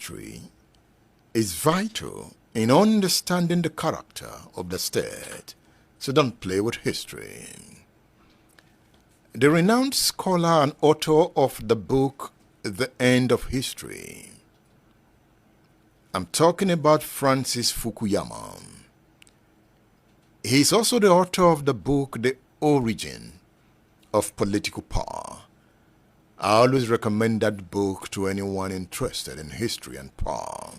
history is vital in understanding the character of the state, so don't play with history. The renowned scholar and author of the book The End of History, I'm talking about Francis Fukuyama. He is also the author of the book The Origin of Political Power. I always recommend that book to anyone interested in history and power.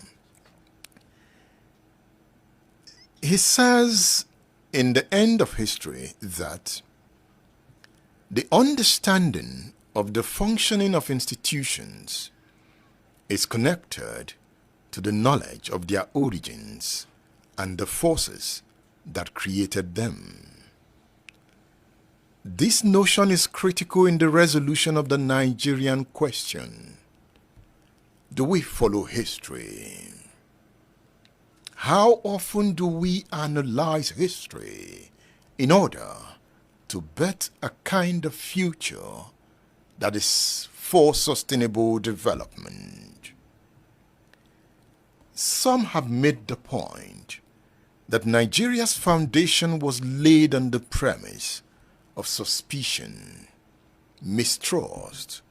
He says in The End of History that the understanding of the functioning of institutions is connected to the knowledge of their origins and the forces that created them. This notion is critical in the resolution of the Nigerian question. Do we follow history? How often do we analyze history in order to bet a kind of future that is for sustainable development? Some have made the point that Nigeria's foundation was laid on the premise of suspicion, mistrust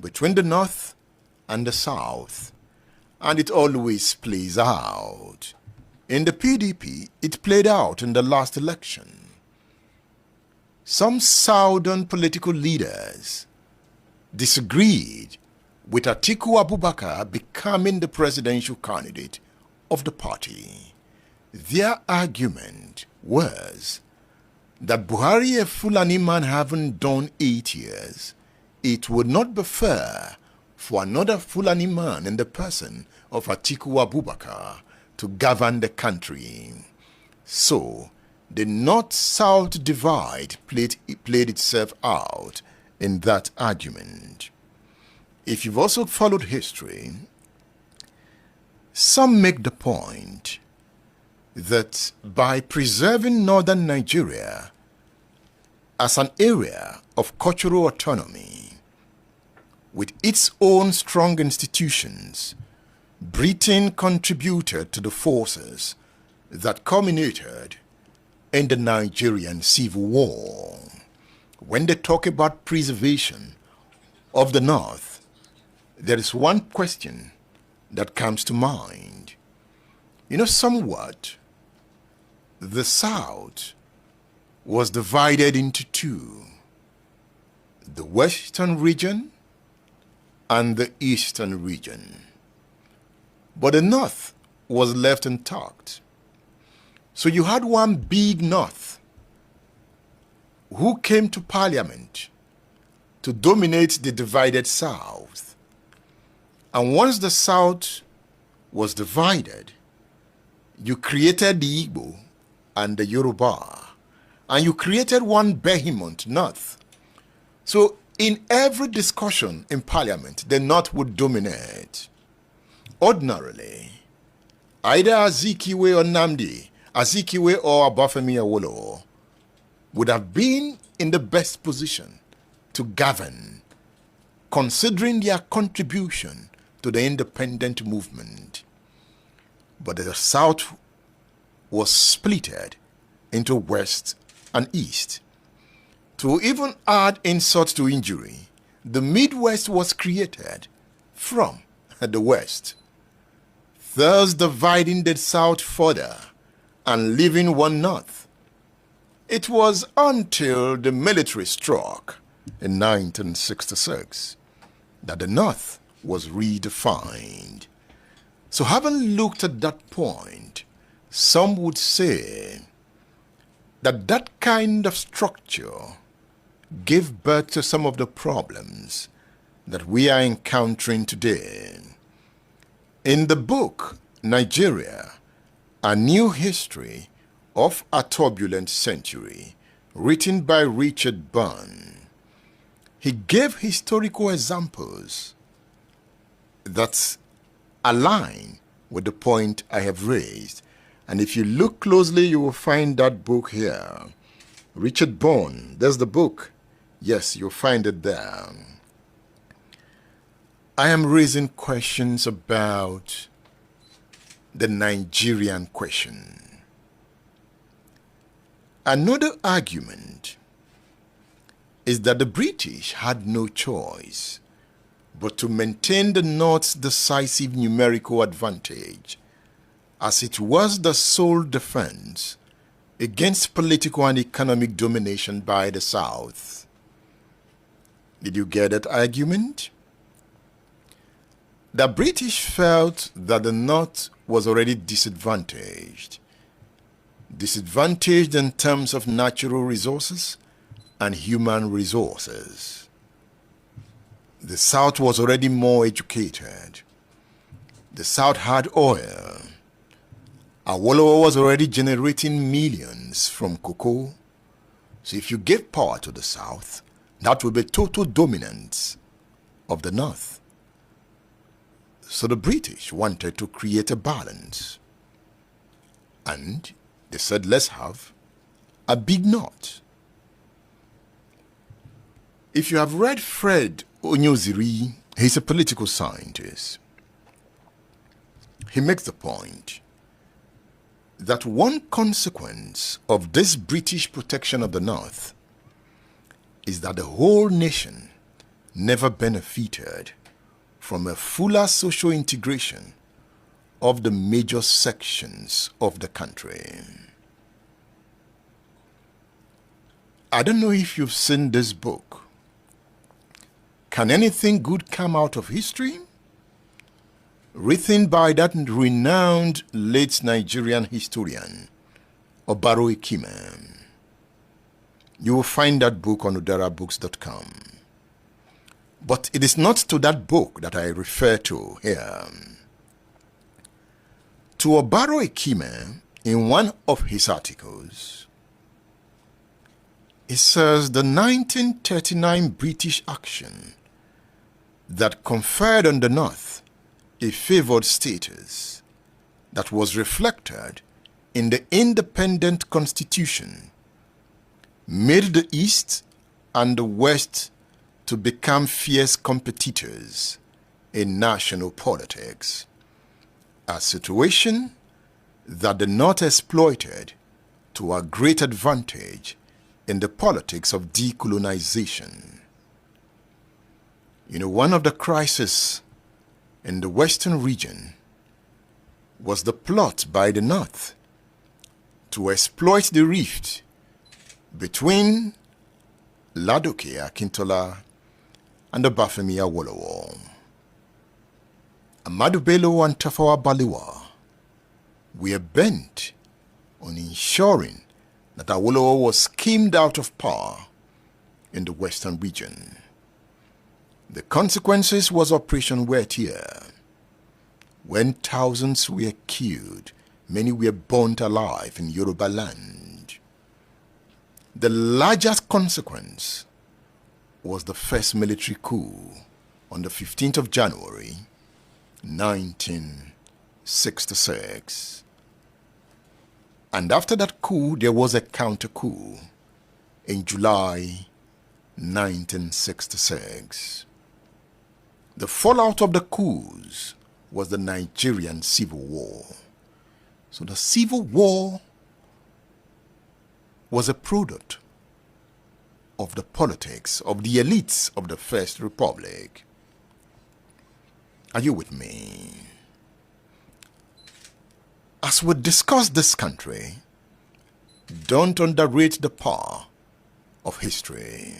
between the North and the South, and it always plays out. In the PDP, it played out in the last election. Some Southern political leaders disagreed with Atiku Abubakar becoming the presidential candidate of the party. Their argument was that Buhari, a Fulani man having done 8 years, it would not be fair for another Fulani man in the person of Atiku Abubakar to govern the country. So, the North-South divide played itself out in that argument. If you've also followed history, some make the point that by preserving northern Nigeria as an area of cultural autonomy with its own strong institutions, Britain contributed to the forces that culminated in the Nigerian Civil War. When they talk about preservation of the North, there is one question that comes to mind. You know, somewhat, the South was divided into two, the Western region and the Eastern region. But the North was left intact. So you had one big North who came to Parliament to dominate the divided South. And once the South was divided, you created the Igbo and the Yoruba, and you created one behemoth North. So in every discussion in Parliament, the North would dominate. Ordinarily, either Azikiwe or Nnamdi, Azikiwe or Obafemi Awolowo would have been in the best position to govern, considering their contribution to the independent movement. But the South was splitted into West and East. To even add insult to injury, the Midwest was created from the West, thus dividing the South further and leaving one North. It was until the military struck in 1966 that the North was redefined. So having looked at that point, some would say that that kind of structure gave birth to some of the problems that we are encountering today. In the book, Nigeria, A New History of a Turbulent Century, written by Richard Byrne, he gave historical examples that align with the point I have raised. And if you look closely, you will find that book here. Richard Byrne, there's the book. Yes, you'll find it there. I am raising questions about the Nigerian question. Another argument is that the British had no choice but to maintain the North's decisive numerical advantage, as it was the sole defense against political and economic domination by the South. Did you get that argument? The British felt that the North was already disadvantaged in terms of natural resources and human resources. The South was already more educated. The South had oil. Awolowo was already generating millions from cocoa. So if you gave power to the South, that would be total dominance of the North. So the British wanted to create a balance. And they said, let's have a big North. If you have read Fred Onyoziri, he's a political scientist. He makes the point that one consequence of this British protection of the North is that the whole nation never benefited from a fuller social integration of the major sections of the country. I don't know if you've seen this book. Can anything good come out of history? Written by that renowned late Nigerian historian, Obaro Ekime. You will find that book on udarabooks.com. But it is not to that book that I refer to here. To Obaro Ekime, in one of his articles, it says the 1939 British action that conferred on the North a favored status that was reflected in the independent constitution made the East and the West to become fierce competitors in national politics, a situation that the North exploited to a great advantage in the politics of decolonization. You know, one of the crises in the Western region was the plot by the North to exploit the rift between Ladoke Akintola and the Bafemi Awolowo. Ahmadu Bello and Tafawa Balewa were bent on ensuring that Awolowo was skimmed out of power in the Western region. The consequences was Operation Wettier, when thousands were killed, many were burnt alive in Yoruba land. The largest consequence was the first military coup on the 15th of January, 1966. And after that coup, there was a counter coup in July 1966. The fallout of the coups was the Nigerian Civil War. So the Civil War was a product of the politics of the elites of the First Republic. Are you with me? As we discuss this country, don't underrate the power of history.